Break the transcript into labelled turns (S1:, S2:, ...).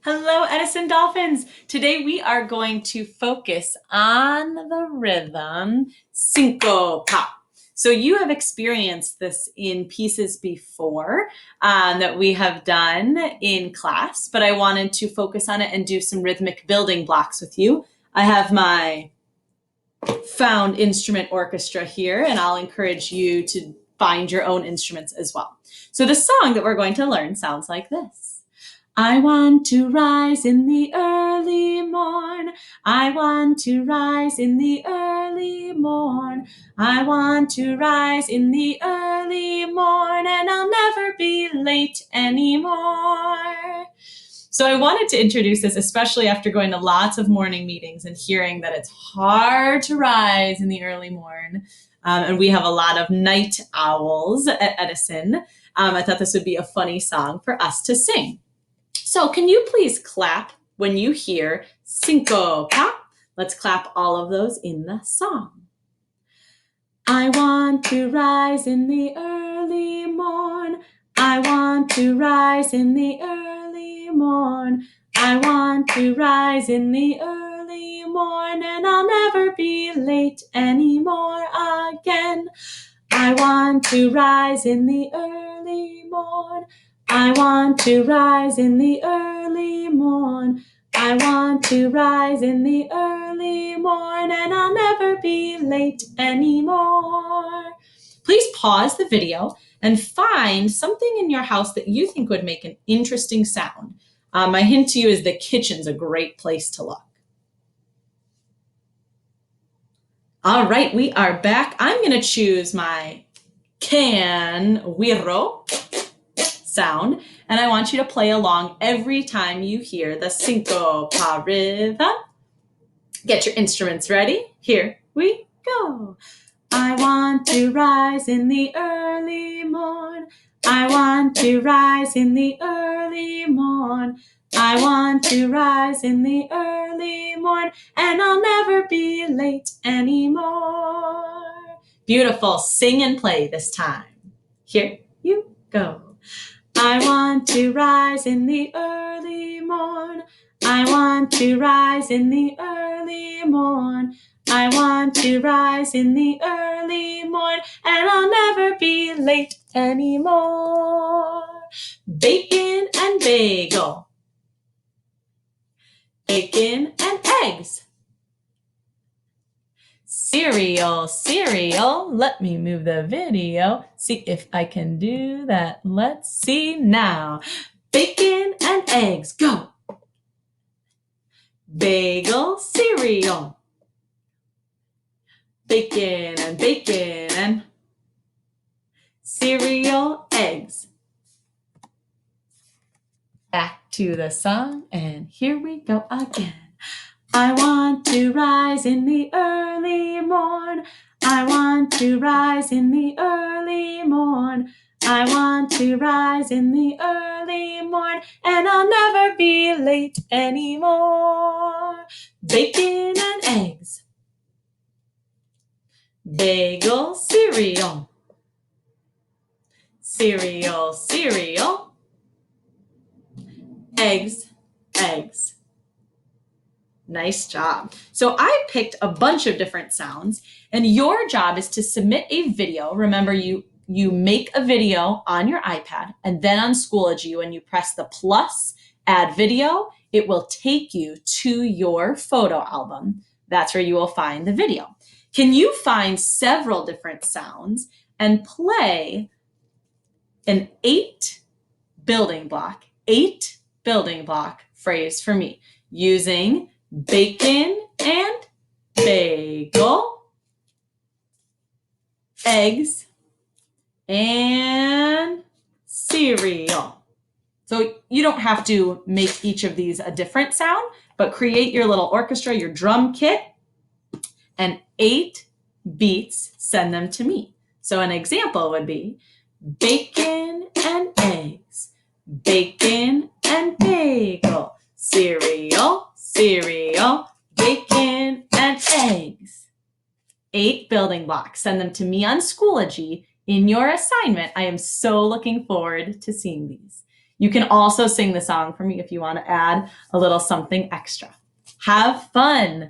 S1: Hello, Edison Dolphins. Today we are going to focus on the rhythm syncopa. So you have experienced this in pieces before that we have done in class, but I wanted to focus on it and do some rhythmic building blocks with you. I have my found instrument orchestra here, and I'll encourage you to find your own instruments as well. So the song that we're going to learn sounds like this. I want to rise in the early morn. I want to rise in the early morn. I want to rise in the early morn, and I'll never be late anymore. So I wanted to introduce this, especially after going to lots of morning meetings and hearing that it's hard to rise in the early morn. And we have a lot of night owls at Edison. I thought this would be a funny song for us to sing. So can you please clap when you hear syncopa? Let's clap all of those in the song. I want to rise in the early morn. I want to rise in the early morn. I want to rise in the early morn, and I'll never be late anymore again. I want to rise in the early morn. I want to rise in the early morn. I want to rise in the early morn, and I'll never be late anymore. Please pause the video and find something in your house that you think would make an interesting sound. My hint to you is the kitchen's a great place to look. All right, we are back. I'm going to choose my can wiro sound, and I want you to play along every time you hear the syncopa rhythm. Get your instruments ready. Here we go. I want to rise in the early morn. I want to rise in the early morn. I want to rise in the early morn, and I'll never be late anymore. Beautiful. Sing and play this time. Here you go. I want to rise in the early morn. I want to rise in the early morn. I want to rise in the early morn, and I'll never be late anymore. Bacon and bagel. Bacon and eggs. Cereal, cereal. Let me move the video. See if I can do that. Let's see now. Bacon and eggs, go. Bagel, cereal. Bacon and cereal, eggs. Back to the song, and here we go again. I want to rise in the early morn. I want to rise in the early morn. I want to rise in the early morn, and I'll never be late anymore. Bacon and eggs. Bagel, cereal. Cereal, cereal. Eggs, eggs. Nice job. So I picked a bunch of different sounds, and your job is to submit a video. Remember, you make a video on your iPad, and then on Schoology, when you press the plus add video, it will take you to your photo album. That's where you will find the video. Can you find several different sounds and play an 8 building block phrase for me using bacon and bagel, eggs, and cereal. So you don't have to make each of these a different sound, but create your little orchestra, your drum kit, and 8 beats, send them to me. So an example would be bacon and eggs, bacon and bagel, cereal, cereal, bacon and eggs. 8 building blocks. Send them to me on Schoology in your assignment. I am so looking forward to seeing these. You can also sing the song for me if you want to add a little something extra. Have fun.